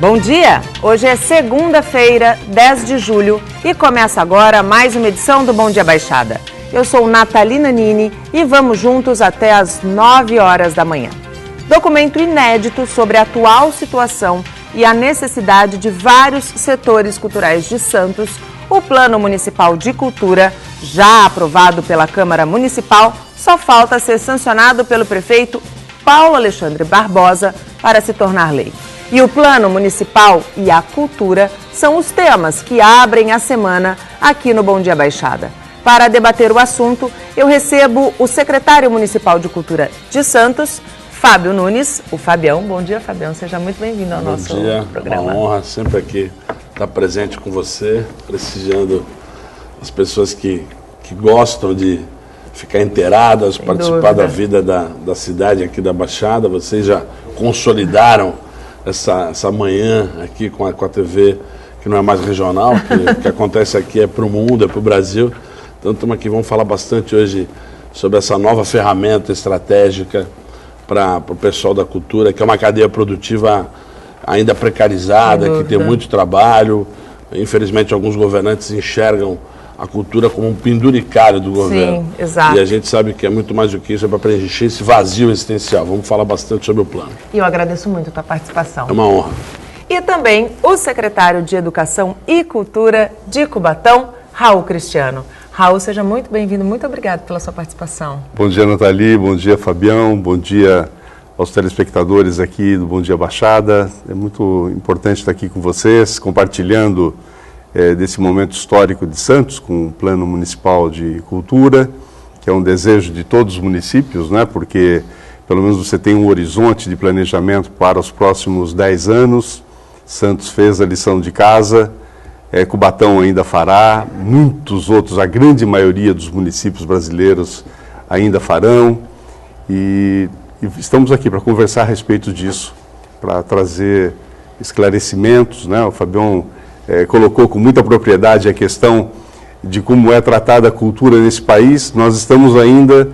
Bom dia! Hoje é segunda-feira, 10 de julho e começa agora mais uma edição do Bom Dia Baixada. Eu sou Natalina Nini e vamos juntos até às 9 horas da manhã. Documento inédito sobre a atual situação e a necessidade de vários setores culturais de Santos, o Plano Municipal de Cultura, já aprovado pela Câmara Municipal, só falta ser sancionado pelo prefeito Paulo Alexandre Barbosa para se tornar lei. E o Plano Municipal e a Cultura são os temas que abrem a semana aqui no Bom Dia Baixada. Para debater o assunto, eu recebo o secretário municipal de Cultura de Santos, Fábio Nunes, o Fabião. Bom dia, Fabião. Seja muito bem-vindo ao nosso programa. Uma honra sempre aqui estar presente com você, prestigiando as pessoas que gostam de ficar inteiradas, participar da vida da cidade aqui da Baixada. Vocês já consolidaram essa manhã aqui com a TV, que não é mais regional, o que acontece aqui é para o mundo, é para o Brasil. Então estamos aqui, vamos falar bastante hoje sobre essa nova ferramenta estratégica para o pessoal da cultura, que é uma cadeia produtiva ainda precarizada, que tem muito trabalho. Infelizmente, alguns governantes enxergam a cultura como um penduricalho do governo. Sim, exato. E a gente sabe que é muito mais do que isso, é para preencher esse vazio existencial. Vamos falar bastante sobre o plano. E eu agradeço muito a tua participação. É uma honra. E também o secretário de Educação e Cultura de Cubatão, Raul Cristiano. Raul, seja muito bem-vindo. Muito obrigado pela sua participação. Bom dia, Nathalie. Bom dia, Fabião. Bom dia aos telespectadores aqui do Bom Dia Baixada. É muito importante estar aqui com vocês, compartilhando desse momento histórico de Santos, com o Plano Municipal de Cultura, que é um desejo de todos os municípios, né? Porque pelo menos você tem um horizonte de planejamento para os próximos 10 anos. Santos fez a lição de casa, Cubatão ainda fará, muitos outros, a grande maioria dos municípios brasileiros ainda farão. E estamos aqui para conversar a respeito disso, para trazer esclarecimentos, né? O Fabião colocou com muita propriedade a questão de como é tratada a cultura nesse país. Nós estamos ainda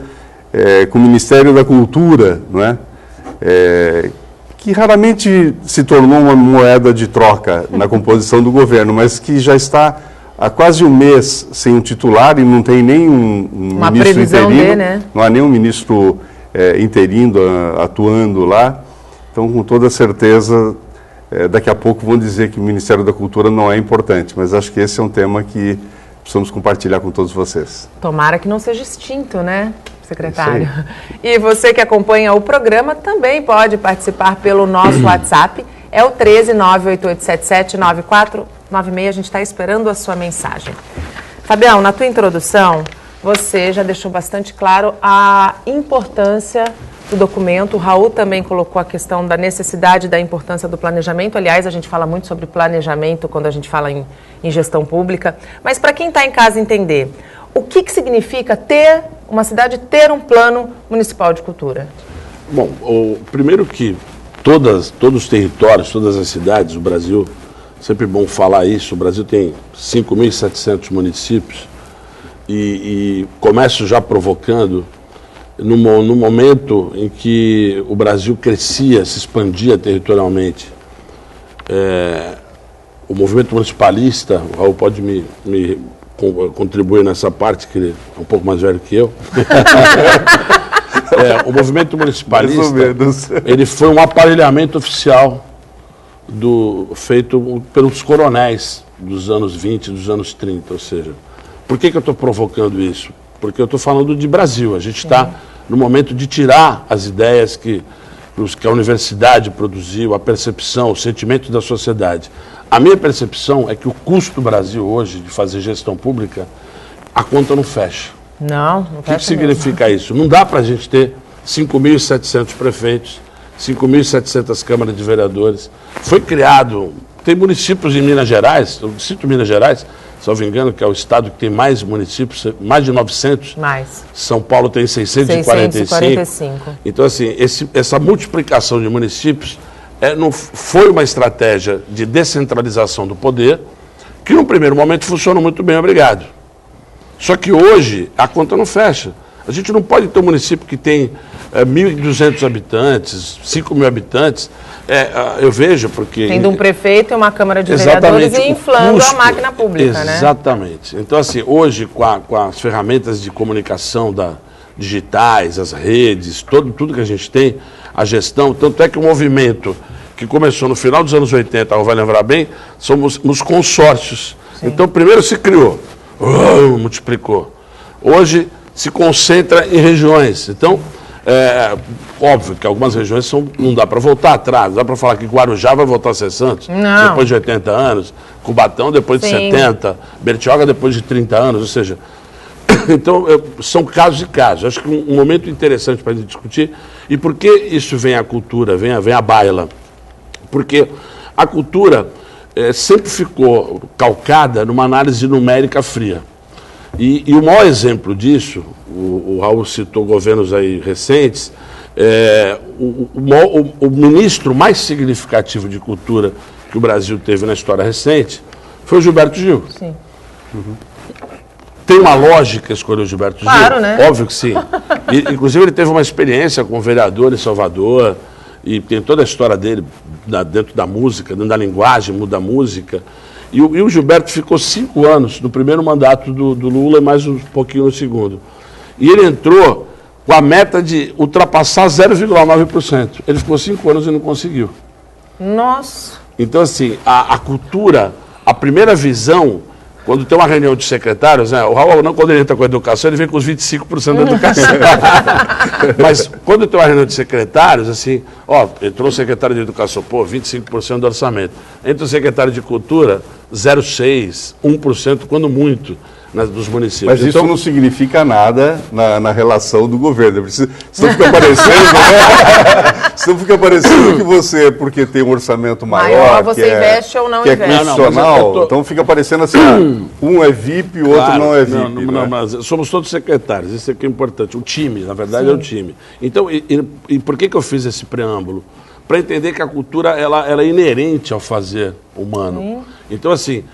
com o Ministério da Cultura, não é? Que raramente se tornou uma moeda de troca na composição do governo, mas que já está há quase um mês sem um titular e não tem nem um ministro interino, né? Não há nenhum ministro interino atuando lá. Então, com toda certeza, daqui a pouco vão dizer que o Ministério da Cultura não é importante, mas acho que esse é um tema que precisamos compartilhar com todos vocês. Tomara que não seja extinto, né, secretário? E você que acompanha o programa também pode participar pelo nosso WhatsApp, é o 13988779496, a gente está esperando a sua mensagem. Fabião, na tua introdução, você já deixou bastante claro a importância do documento. O Raul também colocou a questão da necessidade da importância do planejamento. Aliás, a gente fala muito sobre planejamento quando a gente fala em gestão pública. Mas para quem está em casa entender, o que significa ter uma cidade ter um plano municipal de cultura? Bom, primeiro que todos os territórios, todas as cidades do Brasil, sempre bom falar isso, o Brasil tem 5.700 municípios e começo já provocando no momento em que o Brasil crescia, se expandia territorialmente. O movimento municipalista, o Raul pode me contribuir nessa parte, que ele é um pouco mais velho que eu. O movimento municipalista, ele foi um aparelhamento oficial feito pelos coronéis dos anos 20, dos anos 30, ou seja, por que eu estou provocando isso? Porque eu estou falando de Brasil, a gente está no momento de tirar as ideias que a universidade produziu, a percepção, o sentimento da sociedade. A minha percepção é que o custo do Brasil hoje de fazer gestão pública, a conta não fecha. Não fecha. O que significa isso? Não dá para a gente ter 5.700 prefeitos, 5.700 câmaras de vereadores. Foi criado, tem municípios em Minas Gerais, eu cito Minas Gerais, salvo engano, que é o estado que tem mais municípios, mais de 900. Mais. São Paulo tem 645. Então, assim, essa multiplicação de municípios não foi uma estratégia de descentralização do poder, que no primeiro momento funcionou muito bem, obrigado. Só que hoje a conta não fecha. A gente não pode ter um município que tem 1.200 habitantes, 5.000 habitantes, eu vejo porque... Tendo um prefeito e uma Câmara de Vereadores e inflando a máquina pública, né? Exatamente. Então, assim, hoje, com as ferramentas de comunicação digitais, as redes, tudo que a gente tem, a gestão, tanto é que o movimento que começou no final dos anos 80, vai lembrar bem, somos nos consórcios. Sim. Então, primeiro se criou, multiplicou. Hoje se concentra em regiões. Então, óbvio que algumas regiões não dá para voltar atrás. Não dá para falar que Guarujá vai voltar a ser Santos depois de 80 anos, Cubatão depois de 70, Bertioga depois de 30 anos, ou seja... Então, são casos e casos. Acho que um momento interessante para a gente discutir. E por que isso vem à cultura, vem à baila? Porque a cultura sempre ficou calcada numa análise numérica fria. E o maior exemplo disso, o Raul citou governos aí recentes, o ministro mais significativo de cultura que o Brasil teve na história recente foi o Gilberto Gil. Sim. Uhum. Tem uma lógica escolher o Gilberto Gil? Claro, né? Óbvio que sim. Inclusive, ele teve uma experiência como vereador em Salvador, e tem toda a história dele dentro da música, dentro da linguagem, muda a música. E o Gilberto ficou 5 anos no primeiro mandato do Lula e mais um pouquinho no segundo. E ele entrou com a meta de ultrapassar 0,9%. Ele ficou 5 anos e não conseguiu. Nossa! Então, assim, a cultura, a primeira visão... Quando tem uma reunião de secretários, né, o Raul, não, quando ele entra com a educação, ele vem com os 25% da educação. Mas quando tem uma reunião de secretários, assim, entrou o secretário de educação, 25% do orçamento. Entra o secretário de cultura, 0,6%, 1%, quando muito, dos municípios. Mas isso não significa nada na relação do governo. Se não fica parecendo, né? Se não fica parecendo que você, porque tem um orçamento maior, você investe ou não que investe. É constitucional, então fica parecendo assim, um é VIP, o outro não é VIP. Não, mas somos todos secretários, isso aqui é importante. O time, na verdade, é o time. Então, e por que eu fiz esse preâmbulo? Para entender que a cultura ela é inerente ao fazer humano. Sim. Então, assim...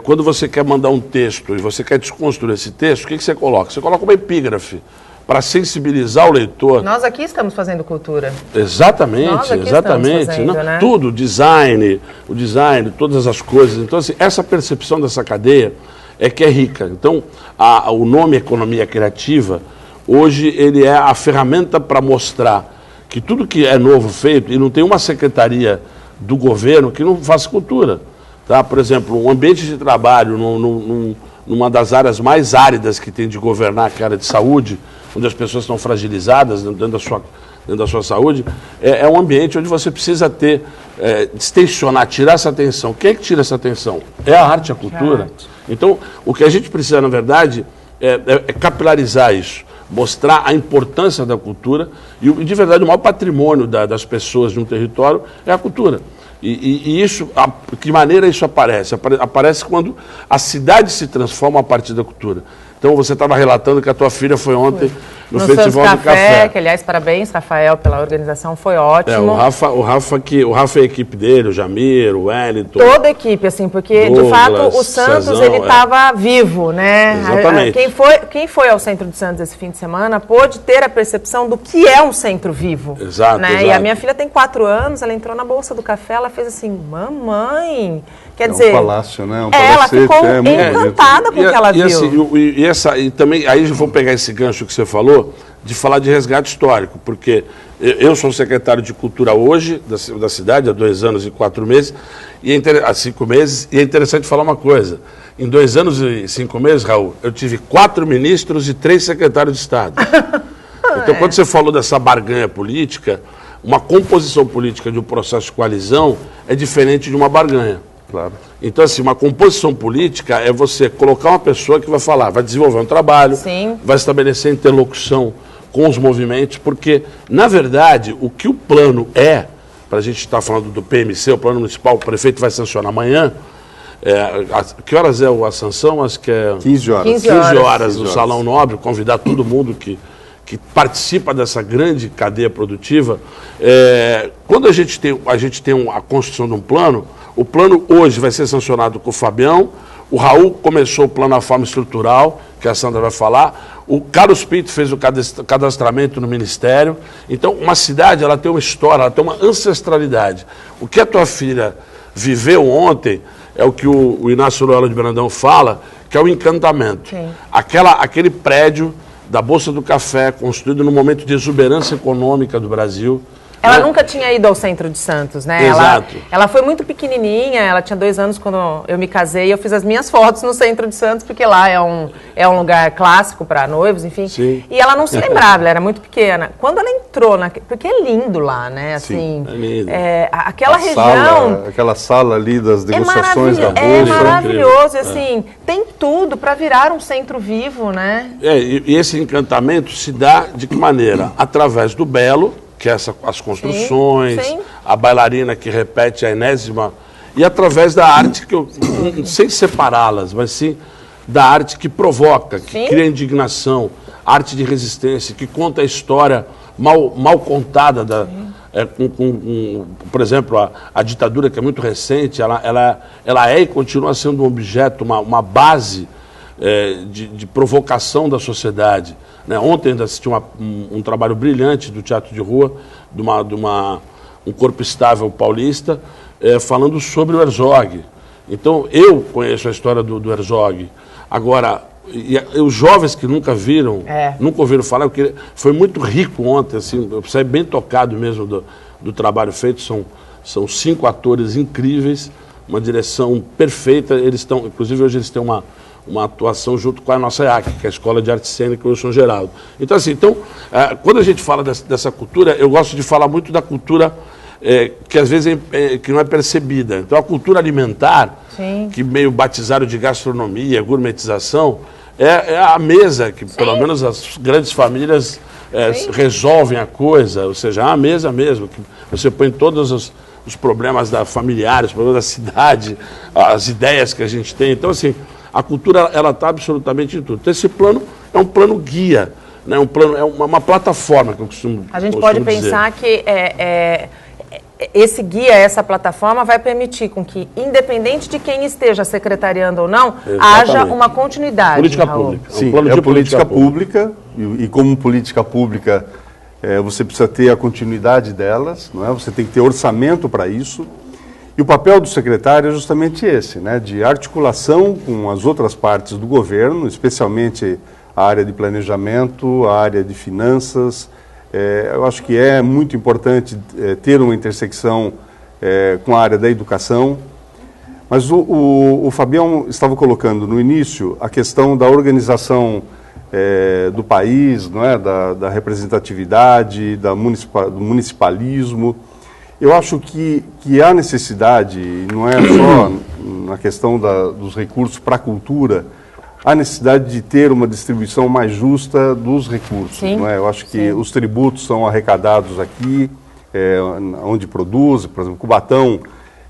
quando você quer mandar um texto e você quer desconstruir esse texto, o que você coloca? Você coloca uma epígrafe para sensibilizar o leitor. Nós aqui estamos fazendo cultura. Exatamente, exatamente. Fazendo, né? Tudo, o design, todas as coisas. Então, assim, essa percepção dessa cadeia é que é rica. Então, o nome economia criativa, hoje, ele é a ferramenta para mostrar que tudo que é novo feito, e não tem uma secretaria do governo que não faça cultura. Tá? Por exemplo, um ambiente de trabalho numa das áreas mais áridas que tem de governar, que é a área de saúde, onde as pessoas estão fragilizadas dentro da sua saúde, é um ambiente onde você precisa distensionar, tirar essa atenção. Quem é que tira essa atenção? É a arte, a cultura. Então, o que a gente precisa, na verdade, é capilarizar isso, mostrar a importância da cultura e, de verdade, o maior patrimônio das pessoas de um território é a cultura. E isso, que maneira isso aparece? Aparece quando a cidade se transforma a partir da cultura. Então, você estava relatando que a tua filha foi ontem no Festival do Café. Que, aliás, parabéns, Rafael, pela organização, foi ótimo. O Rafa e a equipe dele, o Jamir, o Wellington. Toda a equipe, assim, porque, Douglas, de fato, o Santos, Cezão, ele estava vivo, né? Exatamente. Quem foi ao Centro de Santos esse fim de semana pôde ter a percepção do que é um centro vivo. Exato, né? exato. E a minha filha tem 4 anos, ela entrou na Bolsa do Café, ela fez assim, mamãe... Quer dizer, um palácio, né? Ela ficou encantada com o que ela viu. Assim, e também, aí vou pegar esse gancho que você falou, de falar de resgate histórico, porque eu sou secretário de Cultura hoje, da cidade, há 2 anos e 4 meses, há 5 meses, e é interessante falar uma coisa. Em 2 anos e 5 meses, Raul, eu tive 4 ministros e 3 secretários de Estado. Então, quando você falou dessa barganha política, uma composição política de um processo de coalizão é diferente de uma barganha. Claro. Então, assim, uma composição política é você colocar uma pessoa que vai falar, vai desenvolver um trabalho, Sim. vai estabelecer interlocução com os movimentos, porque, na verdade, o que o plano para a gente estar falando do PMC, o plano municipal, o prefeito vai sancionar amanhã, que horas é a sanção? Acho que é 15 horas. 15 horas no Salão Nobre, convidar todo mundo que participa dessa grande cadeia produtiva. Quando a gente tem a construção de um plano, o plano hoje vai ser sancionado com o Fabião, O Raul começou o plataforma estrutural, que a Sandra vai falar. O Carlos Pinto fez o cadastramento no Ministério. Então, uma cidade, ela tem uma história, ela tem uma ancestralidade. O que a tua filha viveu ontem é o que o Inácio Loyola de Brandão fala, que é o encantamento. Aquele prédio da Bolsa do Café, construído no momento de exuberância econômica do Brasil. Ela nunca tinha ido ao centro de Santos, né? Exato. Ela foi muito pequenininha, ela tinha 2 anos quando eu me casei, eu fiz as minhas fotos no centro de Santos, porque lá é um lugar clássico para noivos, enfim. Sim. E ela não se lembrava, ela era muito pequena. Quando ela entrou, porque é lindo lá, né? Assim, é lindo. Aquela região... Aquela sala ali das negociações da Bolsa. É maravilhoso, assim, tem tudo para virar um centro vivo, né? E esse encantamento se dá de que maneira? Através do belo, que é as construções, sim. A bailarina que repete a enésima, e através da arte, sem separá-las, mas sim da arte que provoca, que cria indignação, arte de resistência, que conta a história mal contada, por exemplo, a ditadura, que é muito recente, ela é e continua sendo um objeto, uma base de provocação da sociedade. Ontem ainda assisti um trabalho brilhante do Teatro de Rua, de um corpo estável paulista, falando sobre o Herzog. Então, eu conheço a história do Herzog. Agora, os jovens que nunca ouviram falar, foi muito rico ontem, assim, eu saí bem tocado mesmo do trabalho feito. São 5 atores incríveis, uma direção perfeita. Inclusive, hoje eles têm uma atuação junto com a nossa EAC, que é a Escola de Arte Cênica Wilson Geraldo. Então, assim, quando a gente fala dessa cultura, eu gosto de falar muito da cultura que às vezes que não é percebida. Então, a cultura alimentar, sim. Que meio batizaram de gastronomia, gourmetização, é a mesa que, sim. Pelo menos, as grandes famílias resolvem a coisa, ou seja, a mesa mesmo, que você põe todos os problemas familiares, os problemas da cidade, as ideias que a gente tem. Então, assim, a cultura, ela está absolutamente em tudo. Então, esse plano é um plano guia, né? É uma plataforma que eu costumo dizer. A gente pode pensar que esse guia, essa plataforma, vai permitir com que, independente de quem esteja secretariando ou não, haja uma continuidade. Política pública. Sim, política pública, e como política pública, você precisa ter a continuidade delas, não é? Você tem que ter orçamento para isso. E o papel do secretário é justamente esse, né, de articulação com as outras partes do governo, especialmente a área de planejamento, a área de finanças. Eu acho que é muito importante ter uma intersecção com a área da educação. Mas o Fabião estava colocando no início a questão da organização do país, não é, da representatividade, do municipalismo. Eu acho que há necessidade, não é só na questão dos recursos para a cultura, há necessidade de ter uma distribuição mais justa dos recursos. Não é? Eu acho que os tributos são arrecadados aqui, onde produz. Por exemplo, Cubatão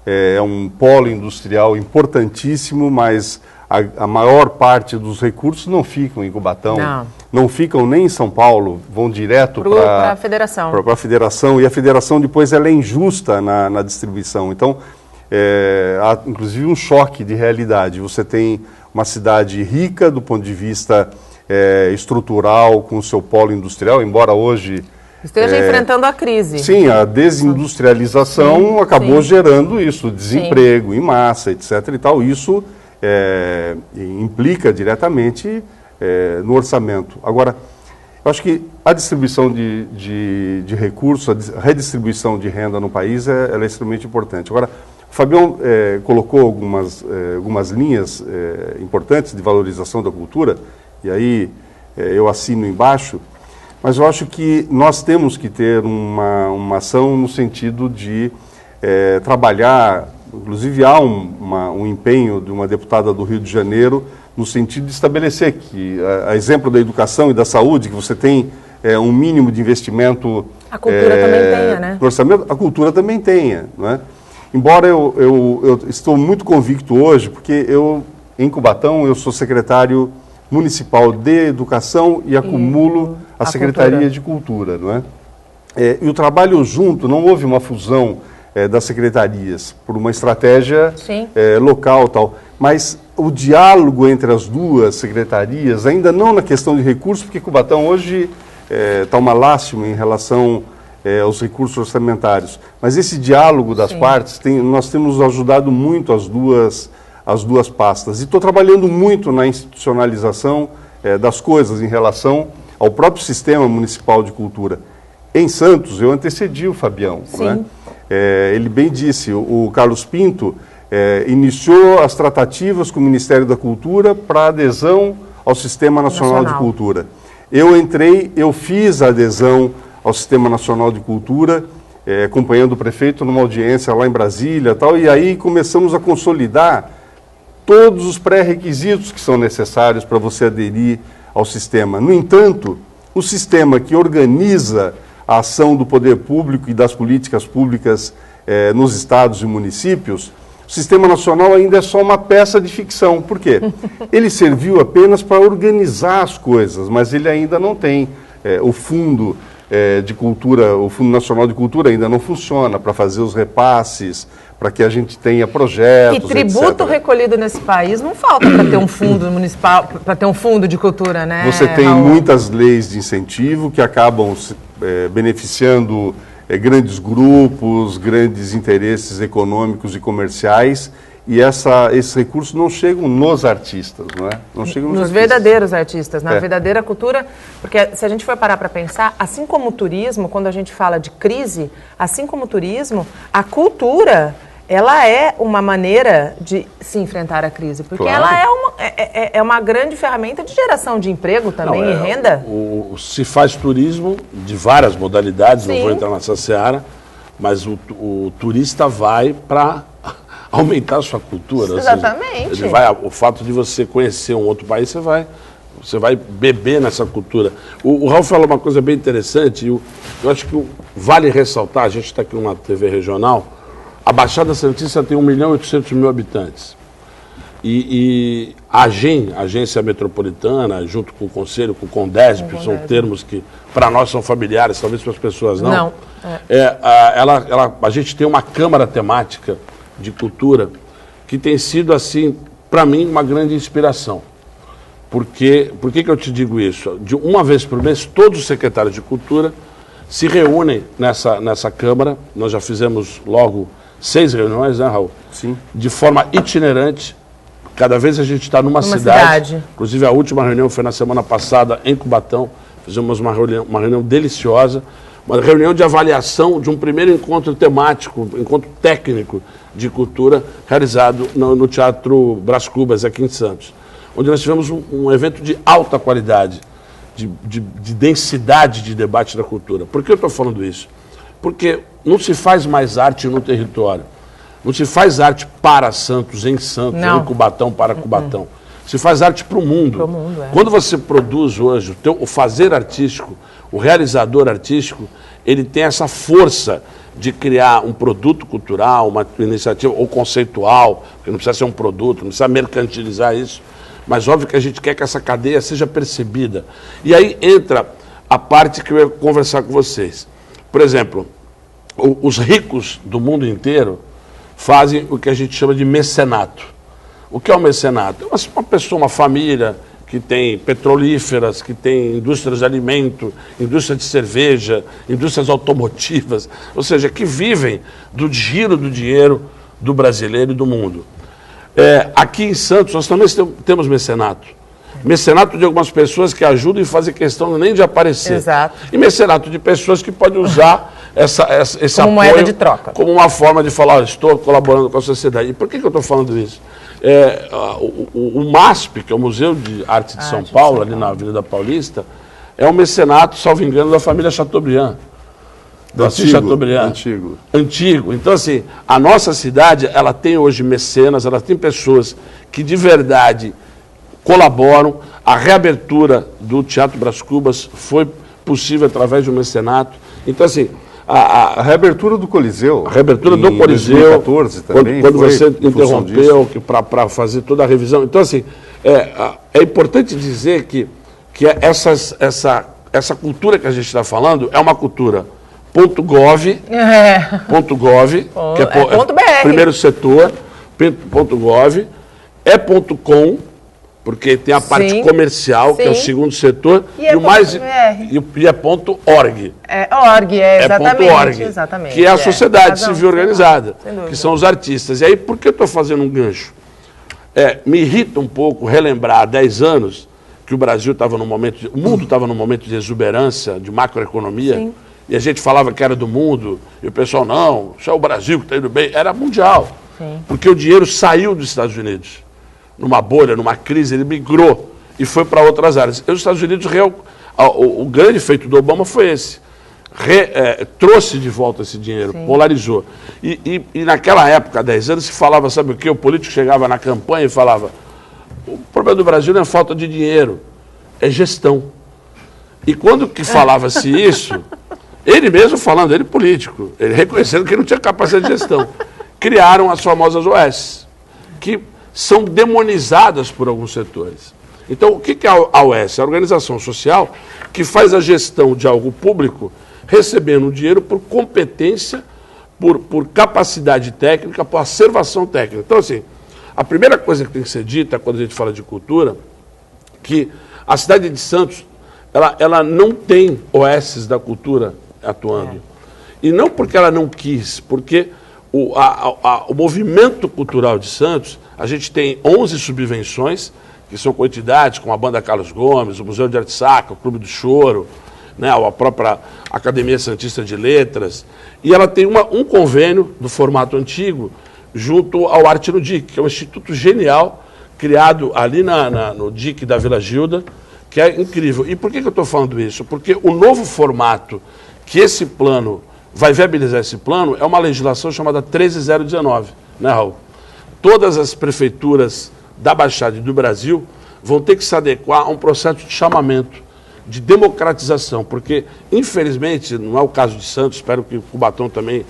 é um polo industrial importantíssimo, mas a maior parte dos recursos não ficam em Cubatão. Não ficam nem em São Paulo, vão direto para a federação. Para a federação, e a federação depois ela é injusta na distribuição. Então, há inclusive um choque de realidade. Você tem uma cidade rica do ponto de vista estrutural, com o seu polo industrial, embora hoje... Esteja enfrentando a crise. Sim, a desindustrialização acabou gerando isso, desemprego em massa, etc. e tal. Isso implica diretamente no orçamento. Agora, eu acho que a distribuição de recursos, a redistribuição de renda no país ela é extremamente importante. Agora, o Fabião colocou algumas linhas importantes de valorização da cultura, e aí eu assino embaixo, mas eu acho que nós temos que ter uma ação no sentido de trabalhar, inclusive há um empenho de uma deputada do Rio de Janeiro, no sentido de estabelecer que, a exemplo da educação e da saúde, que você tem um mínimo de investimento... A cultura também tenha, né? No orçamento, a cultura também tenha, não é? Embora eu estou muito convicto hoje, porque em Cubatão, eu sou secretário municipal de educação e acumulo a Secretaria de Cultura, não é? E o trabalho junto, não houve uma fusão das secretarias, por uma estratégia Sim. Local tal. Mas o diálogo entre as duas secretarias, ainda não na questão de recursos, porque Cubatão hoje está uma lástima em relação aos recursos orçamentários. Mas esse diálogo das Sim. partes, nós temos ajudado muito as duas pastas. E estou trabalhando muito na institucionalização das coisas em relação ao próprio Sistema Municipal de Cultura. Em Santos, eu antecedi o Fabião. Né? Ele bem disse, o Carlos Pinto iniciou as tratativas com o Ministério da Cultura para adesão ao Sistema Nacional de Cultura. Eu fiz a adesão ao Sistema Nacional de Cultura, acompanhando o prefeito numa audiência lá em Brasília e aí começamos a consolidar todos os pré-requisitos que são necessários para você aderir ao sistema. No entanto, o sistema que organiza a ação do poder público e das políticas públicas nos estados e municípios, o Sistema Nacional ainda é só uma peça de ficção. Por quê? Ele serviu apenas para organizar as coisas, mas ele ainda não tem o fundo de cultura, o Fundo Nacional de Cultura ainda não funciona para fazer os repasses, para que a gente tenha projetos, e tributo etc. recolhido nesse país não falta para ter um fundo municipal, para ter um fundo de cultura, né? Você tem Raul? muitas leis de incentivo que acabam beneficiando grandes grupos, grandes interesses econômicos e comerciais, e esses recursos não chegam nos artistas, não é? Não chegam nos verdadeiros artistas, na verdadeira cultura, porque se a gente for parar para pensar, assim como o turismo, quando a gente fala de crise, assim como o turismo, a cultura, ela é uma maneira de se enfrentar a crise, porque Claro. ela é uma grande ferramenta de geração de emprego também e renda. Se faz turismo de várias modalidades, Sim. não vou entrar nessa seara, mas o turista vai para aumentar a sua cultura. Exatamente. Ou seja, o fato de você conhecer um outro país, você vai beber nessa cultura. O Raul falou uma coisa bem interessante, eu acho que vale ressaltar, a gente está aqui numa TV regional, a Baixada Santista tem 1.800.000 habitantes. E a Agência Metropolitana, junto com o Conselho, com o Condesp, são termos que para nós são familiares, talvez para as pessoas não. A gente tem uma Câmara Temática de Cultura que tem sido, assim, para mim, uma grande inspiração. Por que eu te digo isso? De uma vez por mês, todos os secretários de Cultura se reúnem nessa Câmara. Nós já fizemos logo 6 reuniões, né, Raul? Sim. De forma itinerante. Cada vez a gente está numa cidade. Inclusive, a última reunião foi na semana passada em Cubatão. Fizemos uma reunião deliciosa. Uma reunião de avaliação de um primeiro encontro temático, encontro técnico de cultura, realizado no Teatro Brás Cubas, aqui em Santos. Onde nós tivemos um evento de alta qualidade, de densidade de debate da cultura. Por que eu estou falando isso? Porque não se faz mais arte no território. Não se faz arte para Santos, em Santos, ou em Cubatão, para Cubatão. Se faz arte para o mundo. Quando você produz hoje o fazer artístico, o realizador artístico, ele tem essa força de criar um produto cultural, uma iniciativa ou conceitual, que não precisa ser um produto, não precisa mercantilizar isso, mas óbvio que a gente quer que essa cadeia seja percebida. E aí entra a parte que eu ia conversar com vocês. Por exemplo, os ricos do mundo inteiro fazem o que a gente chama de mecenato. O que é o mecenato? É uma pessoa, uma família que tem petrolíferas, que tem indústrias de alimento, indústria de cerveja, indústrias automotivas, ou seja, que vivem do giro do dinheiro do brasileiro e do mundo. Aqui em Santos nós também temos mecenato. Mecenato de algumas pessoas que ajudam e fazem questão nem de aparecer. Exato. E mecenato de pessoas que podem usar esse como apoio moeda de troca, como uma forma de falar, estou colaborando com a sociedade. E por que eu estou falando isso? O MASP, que é o Museu de Arte de São Paulo, ali na Avenida Paulista, é um mecenato, salvo engano, da família Chateaubriand. Antigo. Então, assim, a nossa cidade, ela tem hoje mecenas, ela tem pessoas que de verdade colaboram. A reabertura do Teatro Brás Cubas foi possível através de um mecenato. Então, assim, a reabertura do Coliseu. A reabertura do Coliseu, 2014 também, quando você interrompeu para fazer toda a revisão. Então, assim, é importante dizer que essa cultura que a gente está falando é uma cultura .gov, que é ponto .br. Primeiro setor, .gov, .com, porque tem a parte comercial, que é o segundo setor, e o mais e é .org. Exatamente. .org, que é a sociedade civil organizada, que são os artistas. E aí, por que eu estou fazendo um gancho? Me irrita um pouco relembrar há 10 anos que o Brasil estava num momento, o mundo estava num momento de exuberância, de macroeconomia. Sim. E a gente falava que era do mundo, e o pessoal, não, isso é o Brasil que está indo bem. Era mundial. Sim. Porque o dinheiro saiu dos Estados Unidos. Numa bolha, numa crise, ele migrou e foi para outras áreas. E os Estados Unidos, o grande feito do Obama foi esse. Trouxe de volta esse dinheiro, sim, polarizou. E naquela época, há 10 anos, se falava, sabe o quê? O político chegava na campanha e falava, o problema do Brasil não é falta de dinheiro, é gestão. E quando que falava-se isso, ele mesmo falando, ele político, ele reconhecendo que ele não tinha capacidade de gestão, criaram as famosas OS, que são demonizadas por alguns setores. Então, o que é a OS? A organização social que faz a gestão de algo público recebendo dinheiro por competência, por capacidade técnica, por acervação técnica. Então, assim, a primeira coisa que tem que ser dita quando a gente fala de cultura, que a cidade de Santos, ela não tem OS da cultura atuando. E não porque ela não quis, porque o movimento cultural de Santos, a gente tem 11 subvenções, que são com entidades como a Banda Carlos Gomes, o Museu de Arte Sacra, o Clube do Choro, né, a própria Academia Santista de Letras, e ela tem um convênio do formato antigo junto ao Arte no DIC, que é um instituto genial, criado ali no DIC da Vila Gilda, que é incrível. E por que eu estou falando isso? Porque o novo formato que esse plano vai viabilizar esse plano é uma legislação chamada 13019, né, Raul? Todas as prefeituras da Baixada e do Brasil vão ter que se adequar a um processo de chamamento, de democratização, porque, infelizmente, não é o caso de Santos, espero que o Cubatão também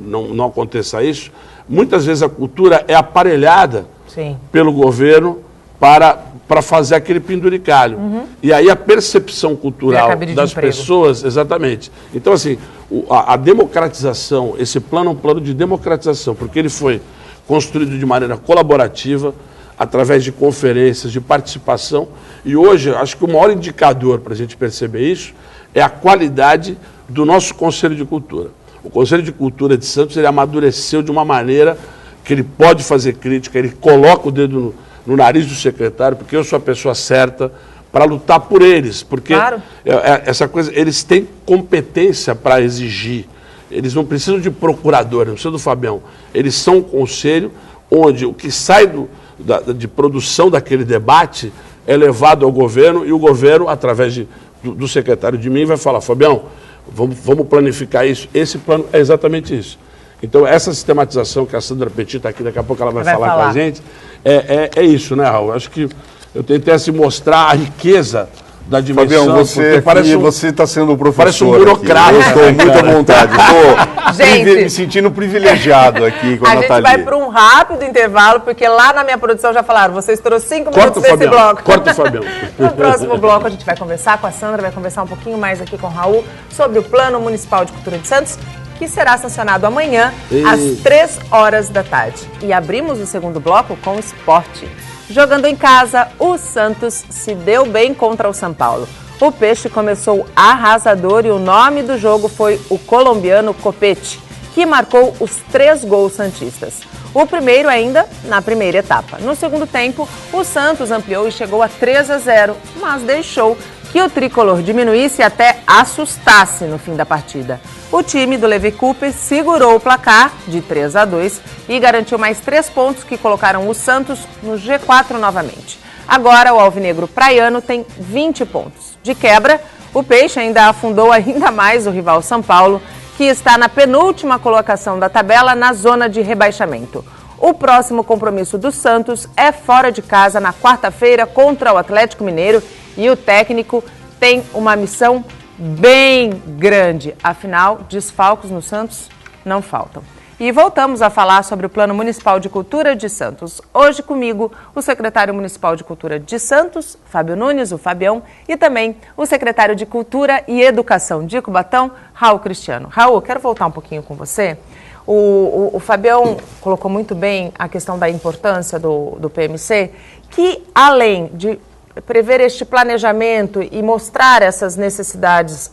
não aconteça isso, muitas vezes a cultura é aparelhada, sim, pelo governo para fazer aquele penduricalho. Uhum. E aí a percepção cultural das pessoas, exatamente. Então, assim, a democratização, esse plano é um plano de democratização, porque ele foi construído de maneira colaborativa, através de conferências, de participação, e hoje, acho que o maior indicador para a gente perceber isso é a qualidade do nosso Conselho de Cultura. O Conselho de Cultura de Santos, ele amadureceu de uma maneira que ele pode fazer crítica, ele coloca o dedo no nariz do secretário, porque eu sou a pessoa certa para lutar por eles, porque claro, essa coisa, eles têm competência para exigir, eles não precisam de procurador, não precisam do Fabião, eles são um conselho onde o que sai de produção daquele debate é levado ao governo, e o governo, através do secretário de mim, vai falar, Fabião, vamos planificar isso, esse plano é exatamente isso. Então, essa sistematização que a Sandra Petit está aqui, daqui a pouco ela vai falar com a gente, é isso, né, Raul? Acho que eu tentei assim, mostrar a riqueza da dimensão. Fabião, você está sendo um professor. Parece um burocrata. Eu estou muito à vontade. Estou me sentindo privilegiado aqui com a Nathalie. A gente vai para um rápido intervalo, porque lá na minha produção já falaram, você estourou 5 minutos desse bloco. Corta o Fabião. No próximo bloco a gente vai conversar com a Sandra, vai conversar um pouquinho mais aqui com o Raul sobre o Plano Municipal de Cultura de Santos, que será sancionado amanhã, às 3 horas da tarde. E abrimos o segundo bloco com esporte. Jogando em casa, o Santos se deu bem contra o São Paulo. O Peixe começou arrasador e o nome do jogo foi o colombiano Copete, que marcou os 3 gols santistas. O primeiro ainda na primeira etapa. No segundo tempo, o Santos ampliou e chegou a 3-0, mas deixou que o tricolor diminuísse e até assustasse no fim da partida. O time do Levi Cooper segurou o placar de 3-2 e garantiu mais 3 pontos que colocaram o Santos no G4 novamente. Agora o alvinegro praiano tem 20 pontos. De quebra, o Peixe ainda afundou ainda mais o rival São Paulo, que está na penúltima colocação da tabela na zona de rebaixamento. O próximo compromisso do Santos é fora de casa na quarta-feira contra o Atlético Mineiro e o técnico tem uma missão bem grande. Afinal, desfalques no Santos não faltam. E voltamos a falar sobre o Plano Municipal de Cultura de Santos. Hoje comigo, o secretário municipal de Cultura de Santos, Fábio Nunes, o Fabião, e também o secretário de Cultura e Educação de Cubatão, Raul Cristiano. Raul, quero voltar um pouquinho com você. O Fabião colocou muito bem a questão da importância do PMC, que além de prever este planejamento e mostrar essas necessidades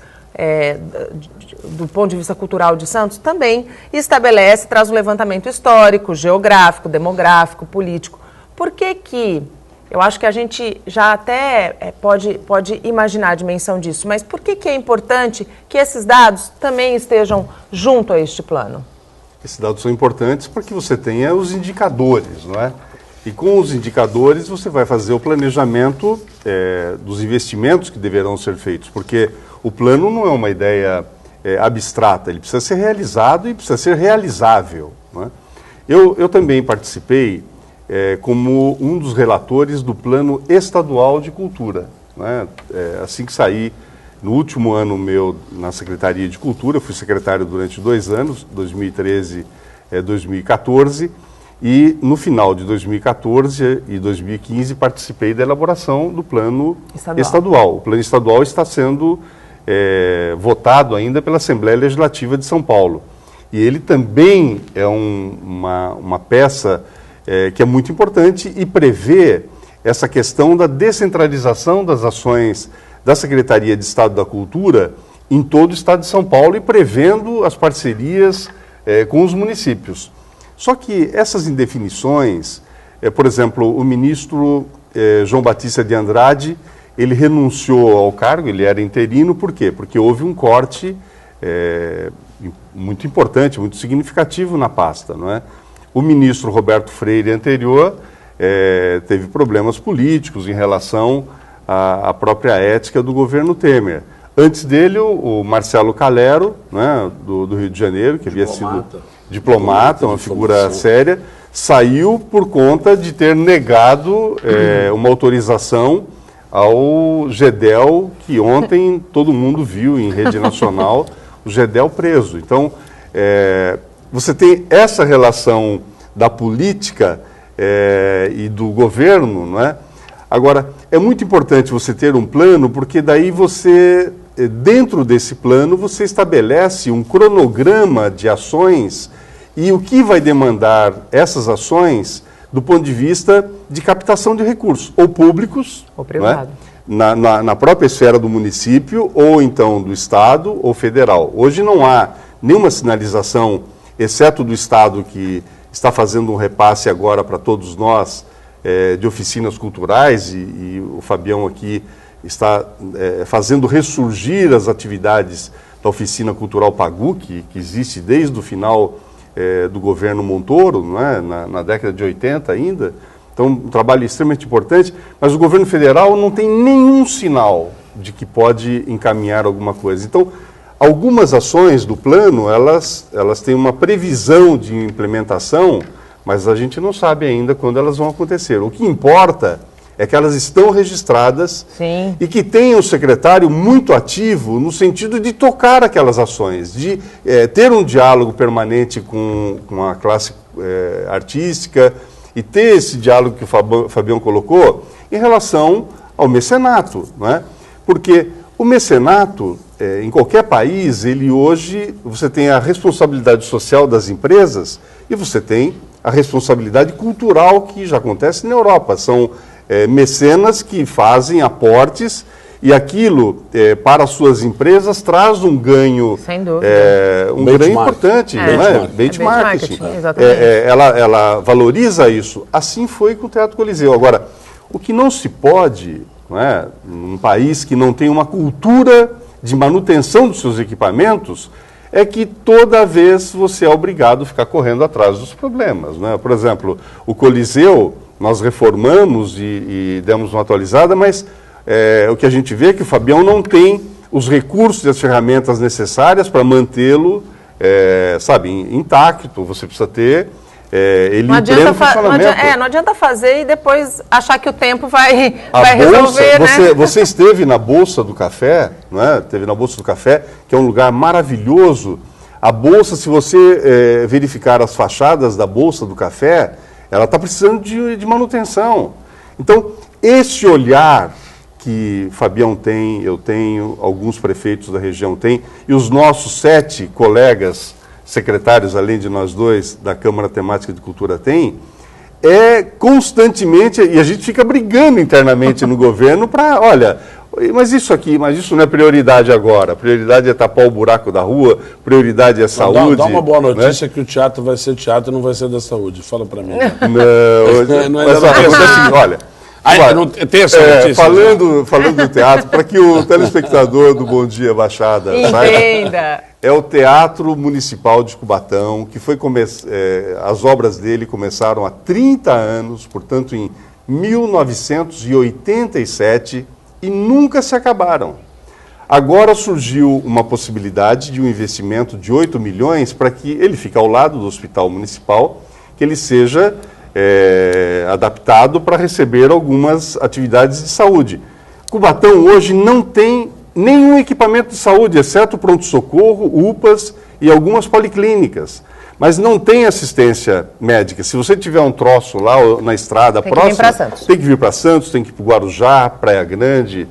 do ponto de vista cultural de Santos, também estabelece, traz um levantamento histórico, geográfico, demográfico, político. Por que eu acho que a gente já até pode imaginar a dimensão disso, mas por que é importante que esses dados também estejam junto a este plano? Esses dados são importantes porque você tenha os indicadores, não é? E com os indicadores você vai fazer o planejamento dos investimentos que deverão ser feitos, porque o plano não é uma ideia abstrata, ele precisa ser realizado e precisa ser realizável, não é? Eu também participei como um dos relatores do Plano Estadual de Cultura, não é? Assim que saí, no último ano meu na Secretaria de Cultura, eu fui secretário durante 2 anos, 2013 e 2014, e no final de 2014 e 2015 participei da elaboração do Plano Estadual. O Plano Estadual está sendo votado ainda pela Assembleia Legislativa de São Paulo. E ele também é uma peça que é muito importante e prevê essa questão da descentralização das ações da Secretaria de Estado da Cultura em todo o estado de São Paulo e prevendo as parcerias com os municípios. Só que essas indefinições, por exemplo, o ministro João Batista de Andrade, ele renunciou ao cargo, ele era interino, por quê? Porque houve um corte muito importante, muito significativo na pasta, não é? O ministro Roberto Freire anterior teve problemas políticos em relação à própria ética do governo Temer. Antes dele, o Marcelo Calero, né, do Rio de Janeiro, que havia sido diplomata, uma figura séria, saiu por conta de ter negado uma autorização ao Gedel, que ontem todo mundo viu em rede nacional, o Gedel preso. Então, você tem essa relação da política e do governo, não é? Agora, é muito importante você ter um plano, porque daí você, dentro desse plano, você estabelece um cronograma de ações e o que vai demandar essas ações do ponto de vista de captação de recursos, ou públicos, ou privado, né? na própria esfera do município, ou então do Estado ou federal. Hoje não há nenhuma sinalização, exceto do Estado, que está fazendo um repasse agora para todos nós, de oficinas culturais, e o Fabião aqui está fazendo ressurgir as atividades da Oficina Cultural Pagu, que existe desde o final do governo Montoro, não é? na década de 80 ainda. Então, um trabalho extremamente importante, mas o governo federal não tem nenhum sinal de que pode encaminhar alguma coisa. Então, algumas ações do plano, elas têm uma previsão de implementação, mas a gente não sabe ainda quando elas vão acontecer. O que importa é que elas estão registradas. Sim. E que tenha um secretário muito ativo no sentido de tocar aquelas ações, de ter um diálogo permanente com a classe artística e ter esse diálogo que o Fabião colocou em relação ao mecenato, não é? Porque o mecenato, em qualquer país, ele hoje, você tem a responsabilidade social das empresas e você tem a responsabilidade cultural, que já acontece na Europa. São mecenas que fazem aportes e aquilo, para as suas empresas, traz um ganho, sem dúvida, ganho importante, não é? Benchmarking. Ela valoriza isso. Assim foi com o Teatro Coliseu. Agora, o que não se pode, não é, num país que não tem uma cultura de manutenção dos seus equipamentos, é que toda vez você é obrigado a ficar correndo atrás dos problemas, né? Por exemplo, o Coliseu, nós reformamos e demos uma atualizada, mas o que a gente vê é que o Fabião não tem os recursos e as ferramentas necessárias para mantê-lo, intacto. Você precisa ter ele em pleno funcionamento. Não adianta fazer e depois achar que o tempo vai resolver, né? Você esteve na Bolsa do Café, não é? Esteve na Bolsa do Café, que é um lugar maravilhoso. A Bolsa, se você verificar as fachadas da Bolsa do Café, ela está precisando de manutenção. Então, esse olhar que Fabião tem, eu tenho, alguns prefeitos da região têm, e os nossos 7 colegas secretários, além de nós 2, da Câmara Temática de Cultura têm, é constantemente, e a gente fica brigando internamente no governo para, olha, mas isso aqui, mas isso não é prioridade agora, a prioridade é tapar o buraco da rua, prioridade é saúde. Dá uma boa notícia, né? Que o teatro vai ser teatro e não vai ser da saúde, fala para mim. Não é assim, olha... Tem essa notícia, falando do teatro, para que o telespectador do Bom Dia Baixada saiba, é o Teatro Municipal de Cubatão, que foi as obras dele começaram há 30 anos, portanto em 1987, e nunca se acabaram. Agora surgiu uma possibilidade de um investimento de 8 milhões para que ele fique ao lado do Hospital Municipal, que ele seja... adaptado para receber algumas atividades de saúde. Cubatão hoje não tem nenhum equipamento de saúde, exceto o pronto-socorro, UPAs e algumas policlínicas. Mas não tem assistência médica. Se você tiver um troço lá na estrada próxima, tem que vir para Santos, tem que ir para Guarujá, Praia Grande,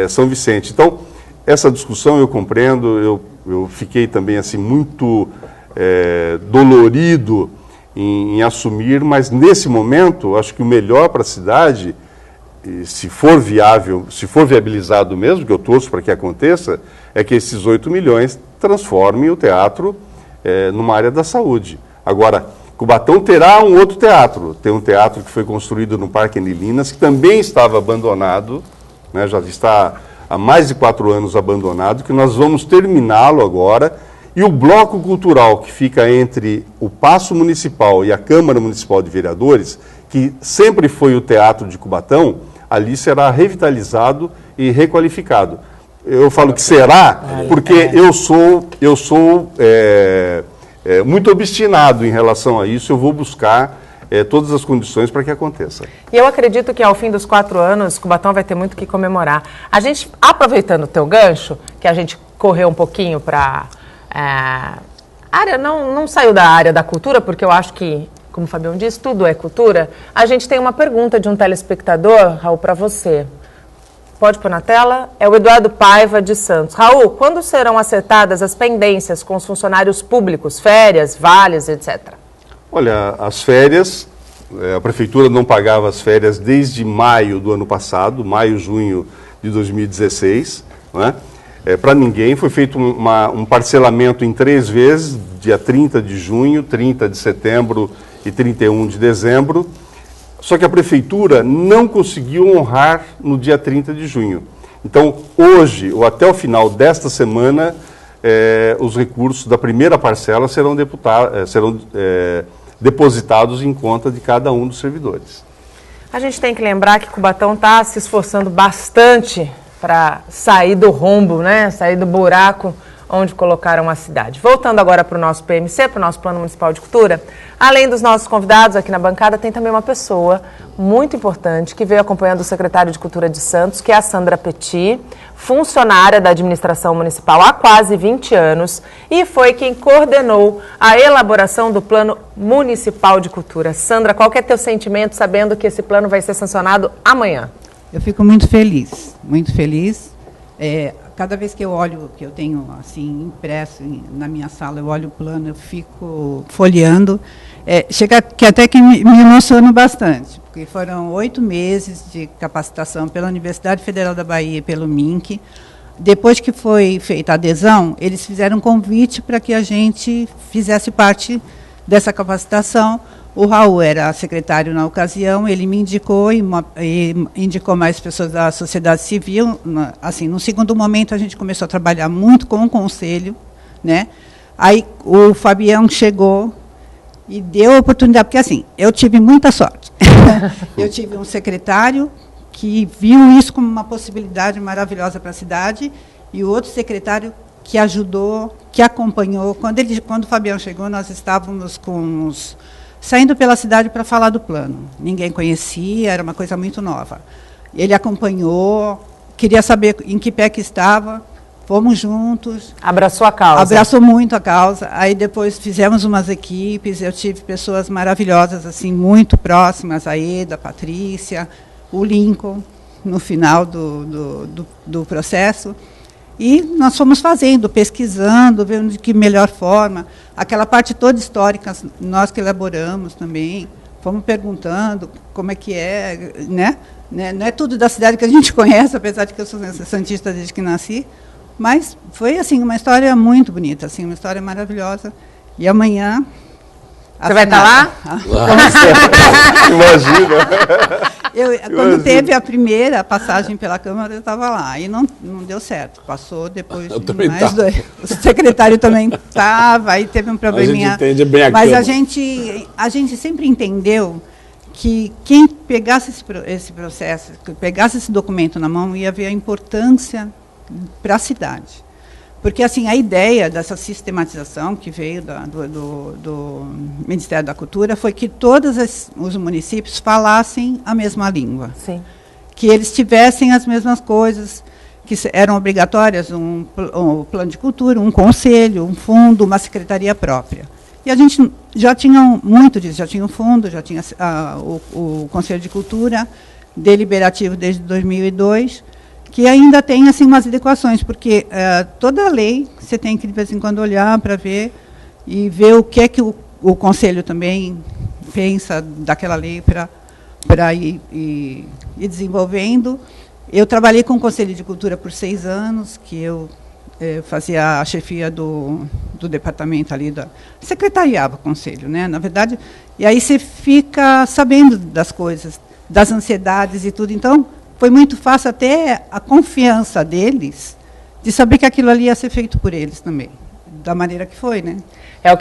São Vicente. Então, essa discussão eu compreendo, eu fiquei também assim muito dolorido em assumir, mas nesse momento, acho que o melhor para a cidade, se for viável, se for viabilizado mesmo, que eu torço para que aconteça, é que esses 8 milhões transformem o teatro numa área da saúde. Agora, Cubatão terá um outro teatro. Tem um teatro que foi construído no Parque Anilinas, que também estava abandonado, né, já está há mais de 4 anos abandonado, que nós vamos terminá-lo agora. E o bloco cultural que fica entre o Paço Municipal e a Câmara Municipal de Vereadores, que sempre foi o Teatro de Cubatão, ali será revitalizado e requalificado. Eu falo que será porque eu sou muito obstinado em relação a isso, eu vou buscar todas as condições para que aconteça. E eu acredito que ao fim dos 4 anos, Cubatão vai ter muito o que comemorar. A gente, aproveitando o teu gancho, que a gente correu um pouquinho para... área não saiu da área da cultura, porque eu acho que, como o Fabião disse, tudo é cultura. A gente tem uma pergunta de um telespectador, Raul, para você. Pode pôr na tela? É o Eduardo Paiva, de Santos. Raul, quando serão acertadas as pendências com os funcionários públicos, férias, vales, etc.? Olha, as férias, a Prefeitura não pagava as férias desde maio do ano passado, maio, junho de 2016, não é? Para ninguém, foi feito um parcelamento em 3 vezes, dia 30 de junho, 30 de setembro e 31 de dezembro, só que a Prefeitura não conseguiu honrar no dia 30 de junho. Então, hoje, ou até o final desta semana, os recursos da primeira parcela serão depositados em conta de cada um dos servidores. A gente tem que lembrar que Cubatão está se esforçando bastante para sair do rombo, né? Sair do buraco onde colocaram a cidade. Voltando agora para o nosso PMC, para o nosso Plano Municipal de Cultura, além dos nossos convidados aqui na bancada, tem também uma pessoa muito importante que veio acompanhando o secretário de Cultura de Santos, que é a Sandra Petit, funcionária da administração municipal há quase 20 anos e foi quem coordenou a elaboração do Plano Municipal de Cultura. Sandra, qual que é teu sentimento sabendo que esse plano vai ser sancionado amanhã? Eu fico muito feliz, muito feliz. Cada vez que eu olho, que eu tenho assim impresso na minha sala, eu olho o plano, eu fico folheando. Chega que até que me emociono bastante, porque foram 8 meses de capacitação pela Universidade Federal da Bahia e pelo MINC. Depois que foi feita a adesão, eles fizeram um convite para que a gente fizesse parte dessa capacitação. O Raul era secretário na ocasião, ele me indicou e indicou mais pessoas da sociedade civil. Assim, no segundo momento, a gente começou a trabalhar muito com o conselho, né? Aí o Fabião chegou e deu a oportunidade, porque assim, eu tive muita sorte. Eu tive um secretário que viu isso como uma possibilidade maravilhosa para a cidade e o outro secretário que ajudou, que acompanhou. Quando o Fabião chegou, nós estávamos saindo pela cidade para falar do plano. Ninguém conhecia, era uma coisa muito nova. Ele acompanhou, queria saber em que pé que estava. fomos juntos. Abraçou a causa. Abraçou muito a causa. Aí depois fizemos umas equipes, eu tive pessoas maravilhosas, assim, muito próximas, a Eda, a Patrícia, o Lincoln, no final do processo. E nós fomos fazendo, pesquisando, vendo de que melhor forma. Aquela parte toda histórica, nós que elaboramos também. Fomos perguntando como é que é, né? Não é tudo da cidade que a gente conhece, apesar de que eu sou santista desde que nasci. Mas foi, assim, uma história muito bonita, assim, uma história maravilhosa. E amanhã... Você vai estar lá? Imagina. Quando teve a primeira passagem pela Câmara, eu estava lá. Aí não deu certo. Passou depois de mais dois. O secretário também estava, aí teve um probleminha. A gente entende bem a Mas Câmara. a gente sempre entendeu que quem pegasse esse processo, que pegasse esse documento na mão, ia ver a importância para a cidade. Porque, assim, a ideia dessa sistematização que veio do Ministério da Cultura foi que todos os municípios falassem a mesma língua. Sim. Que eles tivessem as mesmas coisas, que eram obrigatórias, um plano de cultura, um conselho, um fundo, uma secretaria própria. E a gente já tinha muito disso, já tinha um fundo, já tinha o Conselho de Cultura, deliberativo desde 2002, que ainda tem, assim, umas adequações, porque toda lei você tem que, de vez em quando, olhar para ver e ver o que é que o Conselho também pensa daquela lei para ir desenvolvendo. Eu trabalhei com o Conselho de Cultura por 6 anos, que eu fazia a chefia do departamento ali, secretariava o Conselho, né, na verdade, e aí você fica sabendo das coisas, das ansiedades e tudo, então... Foi muito fácil até a confiança deles de saber que aquilo ali ia ser feito por eles também, da maneira que foi, né? É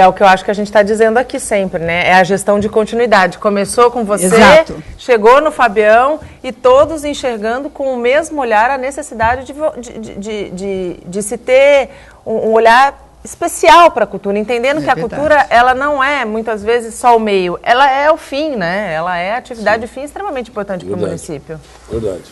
o que eu acho que a gente está dizendo aqui sempre, né? É a gestão de continuidade. Começou com você, Exato. Chegou no Fabião e todos enxergando com o mesmo olhar a necessidade de se ter um olhar especial para a cultura, entendendo que a cultura, ela não é, muitas vezes, só o meio, ela é o fim, né? Ela é a atividade fim extremamente importante para o município. Verdade.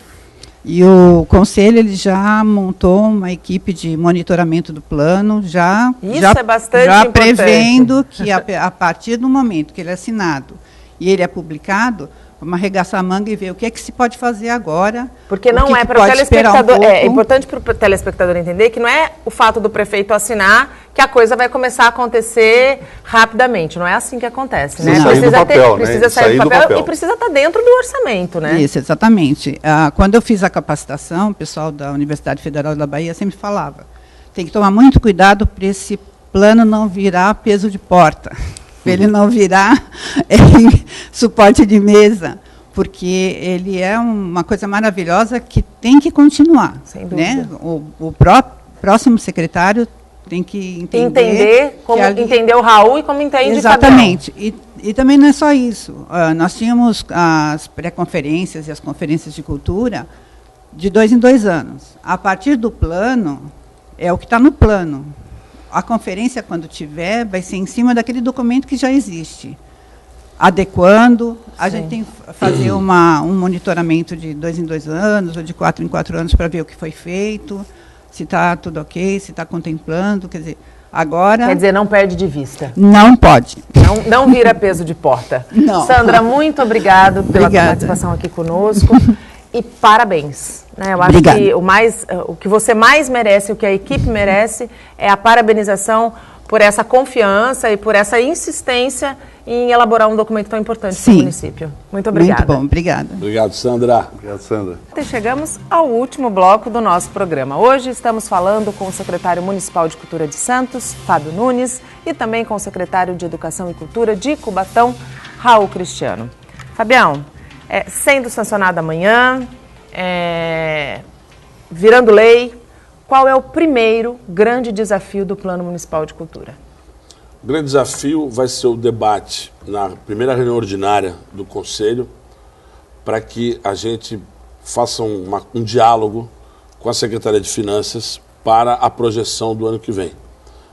E o Conselho, ele já montou uma equipe de monitoramento do plano, Isso é bastante importante. Prevendo que a partir do momento que ele é assinado e ele é publicado, vamos arregaçar a manga e ver o que é que se pode fazer agora. Porque não é para o telespectador. É importante para o telespectador entender que não é o fato do prefeito assinar que a coisa vai começar a acontecer rapidamente. Não é assim que acontece, né? Precisa sair do papel e precisa estar dentro do orçamento, né? Isso, exatamente. Quando eu fiz a capacitação, o pessoal da Universidade Federal da Bahia sempre falava: tem que tomar muito cuidado para esse plano não virar peso de porta. Para ele não virar suporte de mesa, porque ele é uma coisa maravilhosa que tem que continuar. Sem dúvida. Né? O próximo secretário tem que entender o Raul e como entende exatamente. E também não é só isso. Nós tínhamos as pré-conferências e as conferências de cultura de 2 em 2 anos. A partir do plano, é o que está no plano. A conferência, quando tiver, vai ser em cima daquele documento que já existe. Adequando, a gente tem que fazer um monitoramento de 2 em 2 anos, ou de 4 em 4 anos, para ver o que foi feito, se está tudo ok, se está contemplando, quer dizer, agora... Quer dizer, não perde de vista. Não pode. Não vira peso de porta. Não. Sandra, muito obrigada pela participação aqui conosco. E parabéns. Né? Eu acho que o que você mais merece, o que a equipe merece, é a parabenização por essa confiança e por essa insistência em elaborar um documento tão importante para o município. Muito obrigada. Muito bom, obrigada. Obrigado, Sandra. Obrigado, Sandra. E chegamos ao último bloco do nosso programa. Hoje estamos falando com o secretário municipal de Cultura de Santos, Fábio Nunes, e também com o secretário de Educação e Cultura de Cubatão, Raul Cristiano. Fabião, sendo sancionado amanhã, virando lei, qual é o primeiro grande desafio do Plano Municipal de Cultura? O grande desafio vai ser o debate na primeira reunião ordinária do Conselho, para que a gente faça um diálogo com a Secretaria de Finanças para a projeção do ano que vem.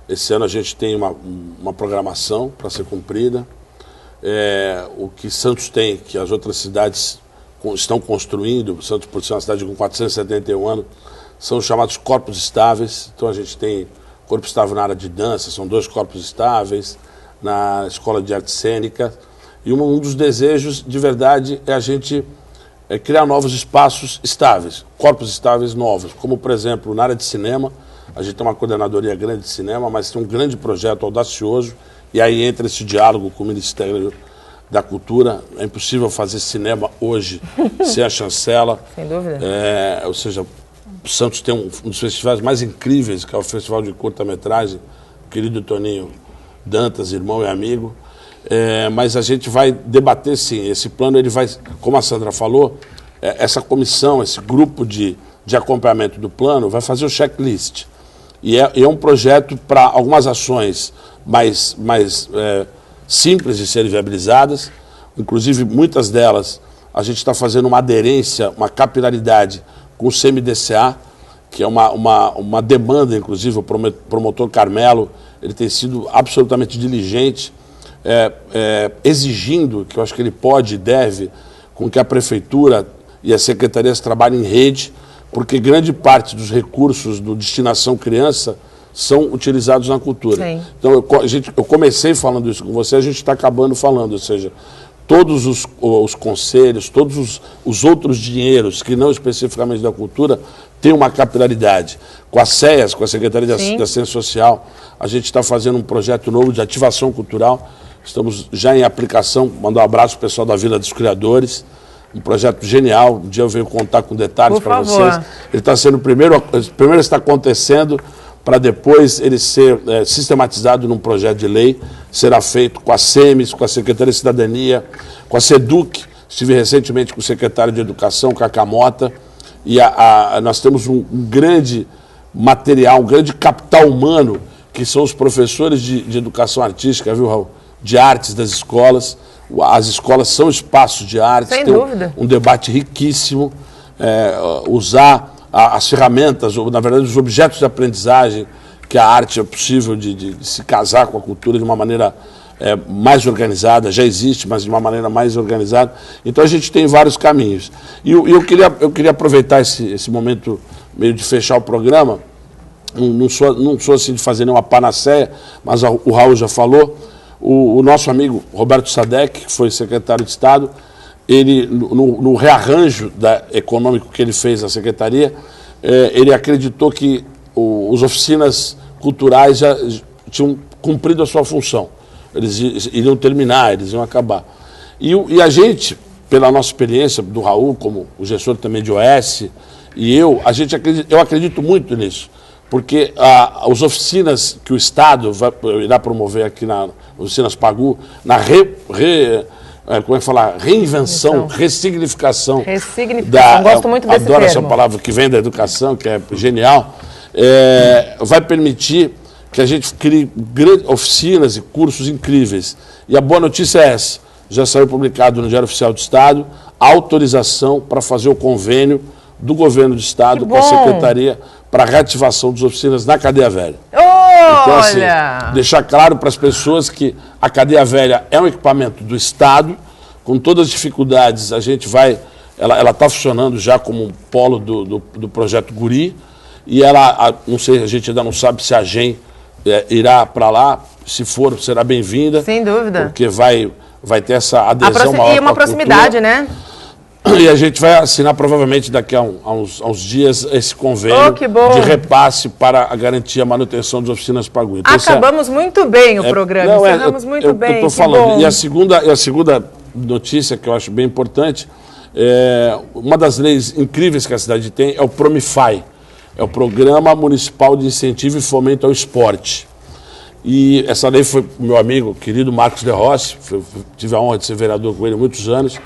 Esse ano a gente tem uma programação para ser cumprida. O que Santos tem, que as outras cidades estão construindo, Santos, por ser uma cidade com 471 anos, são os chamados corpos estáveis. Então a gente tem corpo estável na área de dança, são 2 corpos estáveis, na escola de arte cênica. E um dos desejos, de verdade, é a gente criar novos espaços estáveis, corpos estáveis novos, como, por exemplo, na área de cinema. A gente tem uma coordenadoria grande de cinema, mas tem um grande projeto audacioso, e aí entra esse diálogo com o Ministério da Cultura. É impossível fazer cinema hoje sem a chancela. Sem dúvida. Ou seja, o Santos tem um dos festivais mais incríveis, que é o Festival de Curta-Metragem, o querido Toninho Dantas, irmão e amigo. Mas a gente vai debater, sim, esse plano. Ele vai, como a Sandra falou, essa comissão, esse grupo de acompanhamento do plano vai fazer o checklist. E é um projeto para algumas ações mais simples de serem viabilizadas. Inclusive, muitas delas, a gente está fazendo uma aderência, uma capilaridade com o CMDCA, que é uma demanda, inclusive, o promotor Carmelo, ele tem sido absolutamente diligente, exigindo, que eu acho que ele pode e deve, com que a Prefeitura e as secretarias trabalhem em rede, porque grande parte dos recursos do Destinação Criança são utilizados na cultura. Sim. Então, eu comecei falando isso com você, a gente está acabando falando, ou seja, todos os conselhos, todos os outros dinheiros que não especificamente da cultura têm uma capilaridade. Com a SEAS, com a Secretaria de Assistência Social, a gente está fazendo um projeto novo de ativação cultural. Estamos já em aplicação, mandar um abraço para o pessoal da Vila dos Criadores, um projeto genial. Um dia eu venho contar com detalhes para vocês. Ele está sendo primeiro está acontecendo, para depois ele ser sistematizado num projeto de lei. Será feito com a SEMES, com a Secretaria de Cidadania, com a SEDUC. Estive recentemente com o secretário de Educação, Cacá Mota, e nós temos um grande material, um grande capital humano, que são os professores de educação artística, viu, Raul? De artes das escolas. As escolas são espaços de artes. Sem dúvida. Um debate riquíssimo, usar as ferramentas, ou na verdade os objetos de aprendizagem, que a arte é possível de se casar com a cultura de uma maneira mais organizada. Já existe, mas de uma maneira mais organizada. Então a gente tem vários caminhos. E eu queria aproveitar esse momento meio de fechar o programa. Não sou assim de fazer nenhuma panaceia, mas o Raul já falou. O nosso amigo Roberto Sadek, que foi secretário de Estado, ele, no rearranjo econômico que ele fez na secretaria, ele acreditou que as oficinas culturais já tinham cumprido a sua função. Eles iriam terminar, eles iam acabar. E a gente, pela nossa experiência do Raul, como o gestor também de OS, e eu acredito muito nisso. Porque as oficinas que o Estado irá promover aqui na Oficinas Pagu, na reinvenção, ressignificação. Gosto muito desse termo. Adoro essa palavra que vem da educação, que é genial. Vai permitir que a gente crie oficinas e cursos incríveis. E a boa notícia é essa. Já saiu publicado no Diário Oficial do Estado a autorização para fazer o convênio do Governo do Estado com a Secretaria para a reativação das oficinas na Cadeia Velha. Então, assim, deixar claro para as pessoas que a Cadeia Velha é um equipamento do Estado, com todas as dificuldades. A gente ela está funcionando já como um polo do projeto Guri, e não sei, a gente ainda não sabe se a GEM irá para lá. Se for, será bem-vinda. Sem dúvida. Porque vai ter essa adesão maior. E uma proximidade, né? E a gente vai assinar provavelmente daqui a uns dias esse convênio de repasse para a garantia a manutenção das oficinas Pagu. Então, acabamos muito bem o programa, encerramos muito bem. Eu estou falando. E a segunda notícia que eu acho bem importante, uma das leis incríveis que a cidade tem é o Promify, é o Programa Municipal de Incentivo e Fomento ao Esporte. E essa lei foi meu amigo, querido Marcos de Rossi, tive a honra de ser vereador com ele há muitos anos.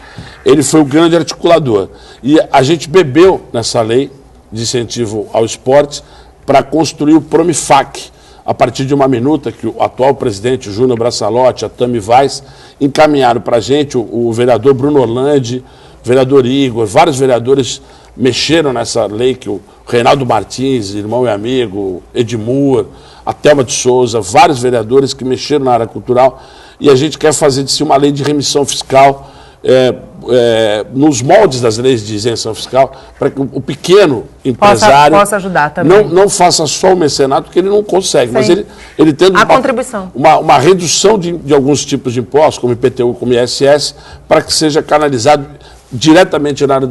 Ele foi o grande articulador. E a gente bebeu nessa lei de incentivo ao esporte para construir o Promifac, a partir de uma minuta que o atual presidente, o Júnior Braçalotti, a Tami Vaz, encaminharam para a gente, o vereador Bruno Orlandi, o vereador Igor, vários vereadores mexeram nessa lei, que o Reinaldo Martins, irmão e amigo, Edmur, a Thelma de Souza, vários vereadores que mexeram na área cultural, e a gente quer fazer de si uma lei de remissão fiscal nos moldes das leis de isenção fiscal, para que o pequeno empresário possa ajudar também. Não faça só o mecenato, porque ele não consegue, Sim. mas ele tendo contribuição. Uma redução de alguns tipos de impostos, como IPTU, como ISS, para que seja canalizado diretamente na área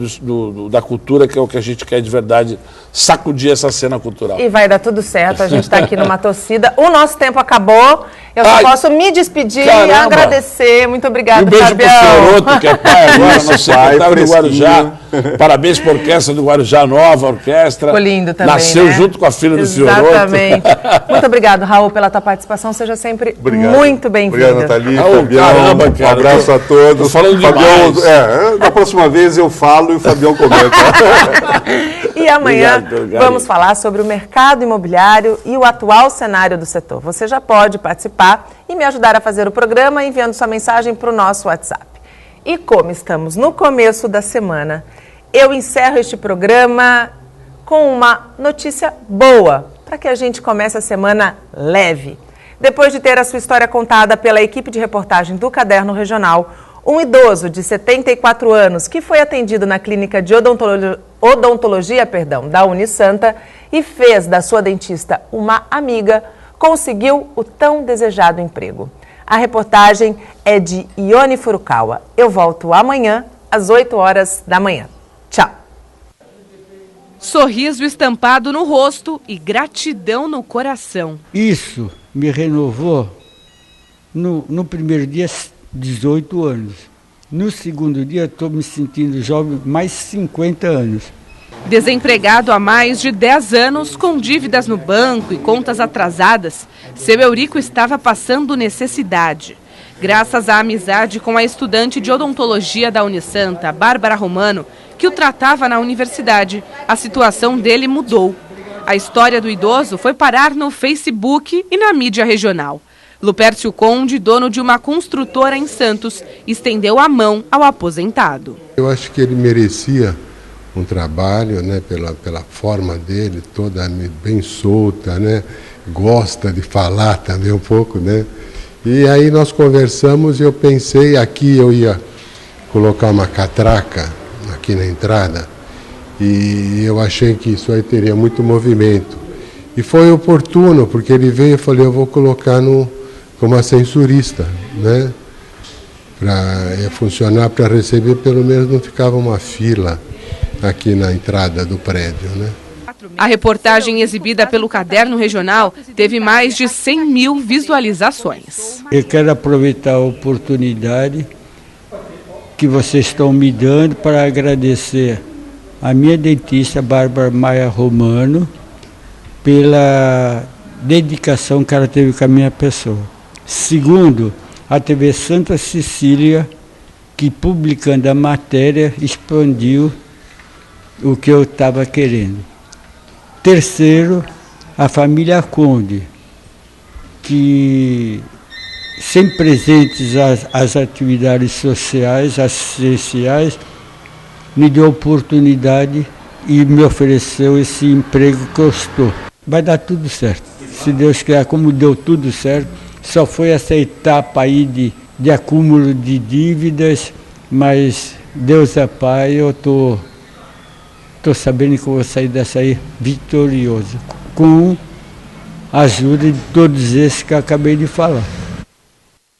da cultura, que é o que a gente quer de verdade, sacudir essa cena cultural. E vai dar tudo certo, a gente está aqui numa torcida. O nosso tempo acabou, eu só posso me despedir e agradecer. Muito obrigada, Fabião. Um beijo para o Fioroto, que é pai agora, nosso secretário do Guarujá. Parabéns para a orquestra do Guarujá, nova orquestra. Ficou lindo também, Nasceu junto com a filha do Fioroto. Exatamente. Muito obrigado, Raul, pela tua participação. Seja sempre muito bem-vindo. Obrigado, Nathalie. Fabião, caramba, cara, um abraço a todos. Tô falando Fabião, demais. Da próxima vez eu falo e o Fabião comenta. E amanhã obrigado. Vamos falar sobre o mercado imobiliário e o atual cenário do setor. Você já pode participar e me ajudar a fazer o programa enviando sua mensagem para o nosso WhatsApp. E como estamos no começo da semana, eu encerro este programa com uma notícia boa, para que a gente comece a semana leve. Depois de ter a sua história contada pela equipe de reportagem do Caderno Regional, um idoso de 74 anos que foi atendido na clínica de odontologia da Unisanta e fez da sua dentista uma amiga, conseguiu o tão desejado emprego. A reportagem é de Ione Furukawa. Eu volto amanhã às 8 horas da manhã. Tchau. Sorriso estampado no rosto e gratidão no coração. Isso me renovou no primeiro dia 18 anos. No segundo dia estou me sentindo jovem, mais 50 anos. Desempregado há mais de 10 anos, com dívidas no banco e contas atrasadas, seu Eurico estava passando necessidade. Graças à amizade com a estudante de odontologia da Unisanta, Bárbara Romano, que o tratava na universidade, a situação dele mudou. A história do idoso foi parar no Facebook e na mídia regional. Lupércio Conde, dono de uma construtora em Santos, estendeu a mão ao aposentado. Eu acho que ele merecia um trabalho, né, pela forma dele, toda bem solta, né, gosta de falar também um pouco, né. E aí nós conversamos e eu pensei, aqui eu ia colocar uma catraca aqui na entrada e eu achei que isso aí teria muito movimento. E foi oportuno, porque ele veio e falei, eu vou colocar como ascensorista, né, para funcionar, para receber, pelo menos não ficava uma fila aqui na entrada do prédio, né? A reportagem exibida pelo Caderno Regional teve mais de 100 mil visualizações. Eu quero aproveitar a oportunidade que vocês estão me dando para agradecer a minha dentista, Bárbara Maia Romano, pela dedicação que ela teve com a minha pessoa. Segundo, a TV Santa Cecília, que publicando a matéria expandiu o que eu estava querendo. Terceiro, a família Conde, que sempre presentes às atividades sociais, assistenciais, me deu oportunidade e me ofereceu esse emprego que eu estou. Vai dar tudo certo. Se Deus quiser, como deu tudo certo, só foi essa etapa aí de acúmulo de dívidas, mas Deus é Pai, eu estou sabendo que eu vou sair dessa aí vitorioso, com a ajuda de todos esses que eu acabei de falar.